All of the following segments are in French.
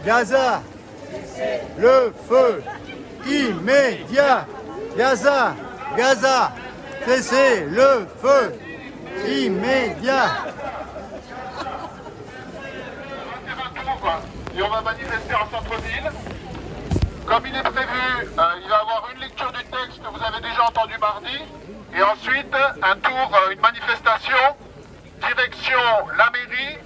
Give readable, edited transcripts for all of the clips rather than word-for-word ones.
Gaza, le feu immédiat. Gaza, Gaza, cessez le feu immédiat. Et on va manifester en centre-ville. Comme il est prévu, il va y avoir une lecture du texte que vous avez déjà entendu mardi. Et ensuite, un tour, une manifestation, direction la mairie.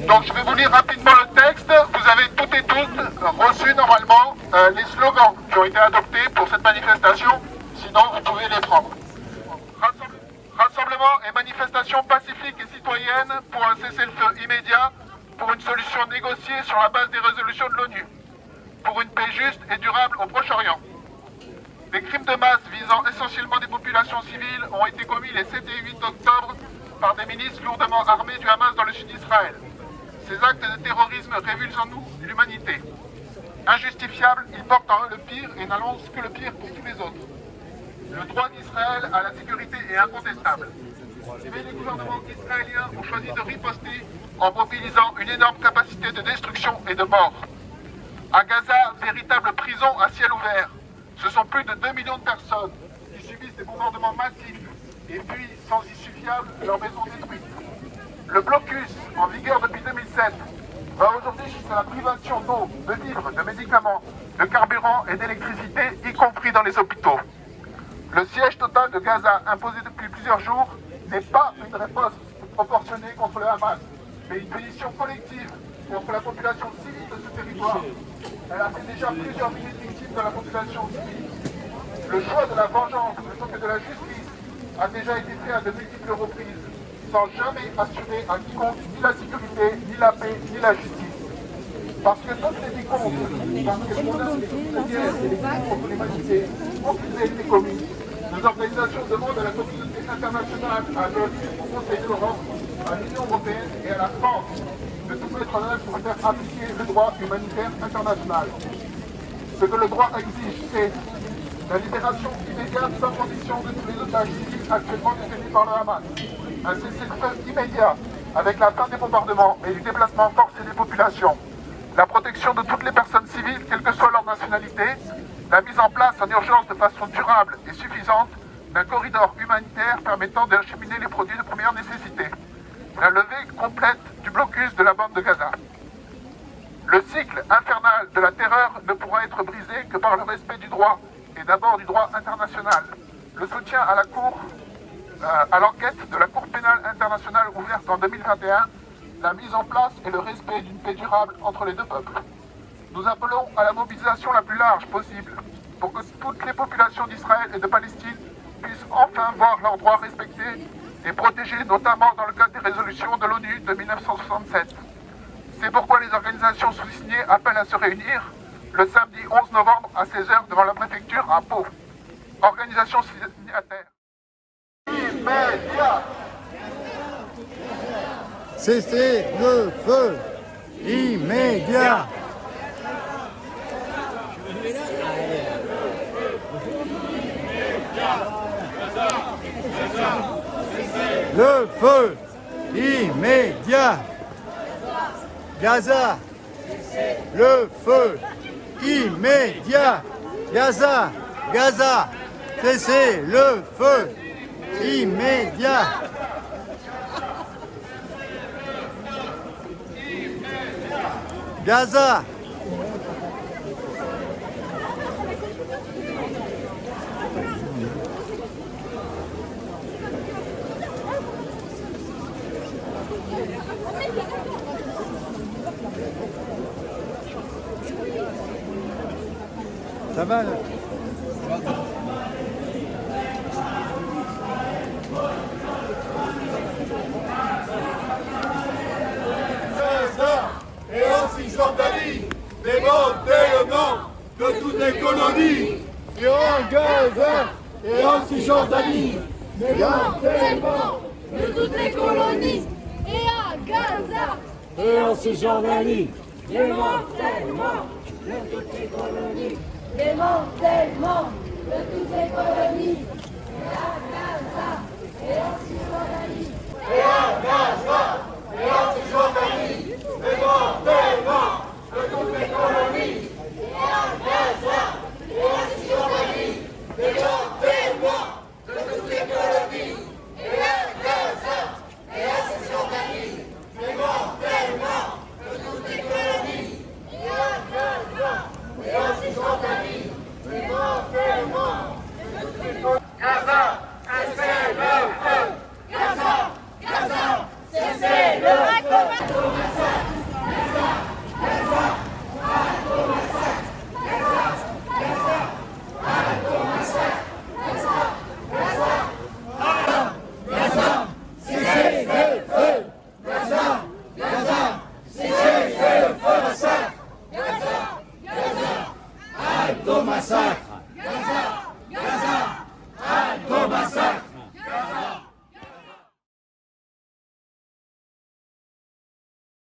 Donc je vais vous lire rapidement le texte. Vous avez toutes et toutes reçu normalement les slogans qui ont été adoptés pour cette manifestation. Sinon, vous pouvez les prendre. Rassemblement et manifestation pacifique et citoyenne pour un cessez-le-feu immédiat, pour une solution négociée sur la base des résolutions de l'ONU, pour une paix juste et durable au Proche-Orient. Des crimes de masse visant essentiellement des populations civiles ont été commis les 7 et 8 octobre par des milices lourdement armées du Hamas dans le sud d'Israël. Ces actes de terrorisme révulsent en nous l'humanité. Injustifiables, ils portent en eux le pire et n'annoncent que le pire pour tous les autres. Le droit d'Israël à la sécurité est incontestable. Mais les gouvernements israéliens ont choisi de riposter en mobilisant une énorme capacité de destruction et de mort. À Gaza, véritable prison à ciel ouvert. Ce sont plus de 2 millions de personnes qui subissent des bombardements massifs et puis, sans issue fiable, leurs maisons détruites. Le blocus, en vigueur depuis 2007, va aujourd'hui jusqu'à la privation d'eau, de vivres, de médicaments, de carburant et d'électricité, y compris dans les hôpitaux. Le siège total de Gaza, imposé depuis plusieurs jours, n'est pas une réponse proportionnée contre le Hamas, mais une punition collective contre la population civile de ce territoire. Elle a fait déjà plusieurs milliers de victimes de la population civile. Le choix de la vengeance plutôt que de la justice a déjà été fait à de multiples reprises, sans jamais assurer à quiconque ni la sécurité, ni la paix, ni la justice. Parce que toutes les décomptes, parce que les menaces de guerre et les crimes contre l'humanité ont été commis, les organisations demandent à la communauté internationale, à l'ONU, au Conseil de l'Europe, à l'Union européenne et à la France de tout mettre en œuvre pour faire appliquer le droit humanitaire international. Ce que le droit exige, c'est la libération immédiate sans condition de tous les otages civils actuellement détenus par le Hamas, un cessez-le-feu immédiat avec la fin des bombardements et du déplacement forcé des populations, la protection de toutes les personnes civiles, quelle que soit leur nationalité, la mise en place en urgence de façon durable et suffisante d'un corridor humanitaire permettant d'acheminer les produits de première nécessité, la levée complète du blocus de la bande de Gaza. Le cycle infernal de la terreur ne pourra être brisé que par le respect du droit, et d'abord du droit international, le soutien à la Cour, à l'enquête de la Cour pénale internationale ouverte en 2021, la mise en place et le respect d'une paix durable entre les deux peuples. Nous appelons à la mobilisation la plus large possible pour que toutes les populations d'Israël et de Palestine puissent enfin voir leurs droits respectés et protégés, notamment dans le cadre des résolutions de l'ONU de 1967. C'est pourquoi les organisations sous-signées appellent à se réunir le samedi 11 novembre à 16h devant la préfecture à Pau. Organisation signataire. Immédiat. Cessez le feu immédiat. Le feu immédiat. Gaza, le feu immédiat. Gaza, Gaza, cessez le feu immédiat. Gaza. Ça va là? Et en Cisjordanie, démantèlement de toutes les colonies. Et en Gaza et en Cisjordanie, démantèlement de toutes les colonies. Et à Gaza et en Cisjordanie, démantèlement de toutes les colonies. Démantèlement de toutes les colonies. Et à Gaza et en Cisjordanie. et à Gaza.